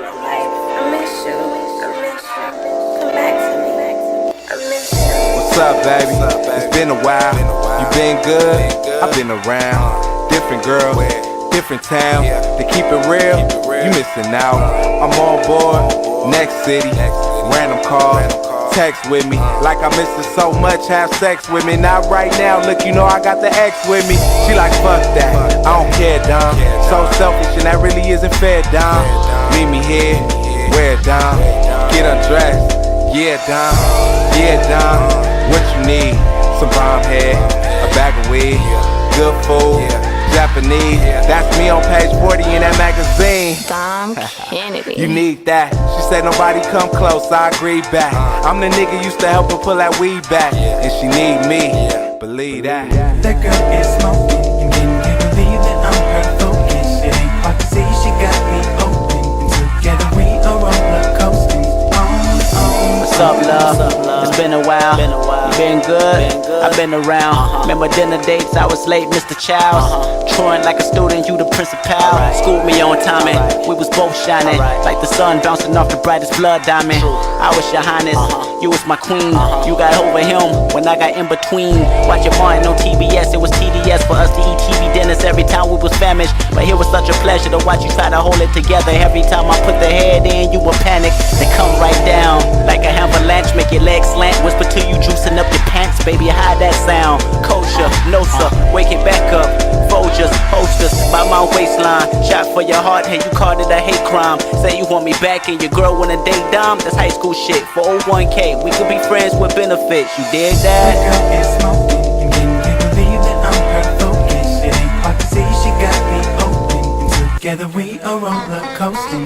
What's up, baby? It's been a while. You been good? I've been around. Different girl, different town. To keep it real, you missing out. I'm on board, next city. Random call, text with me. Like I'm missing so much, have sex with me. Not right now, look, you know I got the ex with me. She like, fuck that, I don't care, Dom. So selfish and that really isn't fair, Dom. Meet me here, wear it down. Get undressed, yeah, Dom. Yeah, Dom, what you need? Some bomb head, a bag of weed, good food, Japanese. That's me on page 40 in that magazine. Dom Kennedy. You need that. She said nobody come close, I agree back. I'm the nigga used to help her pull that weed back. And she need me, believe that. That girl is smoking, and can you believe that I'm her focus? It ain't hard to see she got me open, and together we are roller coasting. What's up, love? It's been a while. You been good? I've been around. Remember dinner dates? I was late, Mr. Childs. Truant like a student, you the principal. Schooled me on timing. We was both shining like the sun bouncing off the brightest blood diamond. I was your highness, you was my queen. You got over him when I got in between. Watching Martin on TBS, it was TDS for us to eat TV dinners every time we was famished. But it was such a pleasure to watch you try to hold it together. Every time I put the head in, you would panic. They come right down like a avalanche, make your legs slant. Whisper to you, juicing up your pants, baby. How that sound? Kosher, Nosa, wake it back up. Folgers, hostess, by my waistline. Shot for your heart, hey, you called it a hate crime. Say you want me back and your girl wanna date Dom. That's high school shit for 01K. We could be friends with benefits. You dig that? That girl is smoking, and can you believe that I'm her focus? It ain't hard to see she got me open, and together we are roller coasting.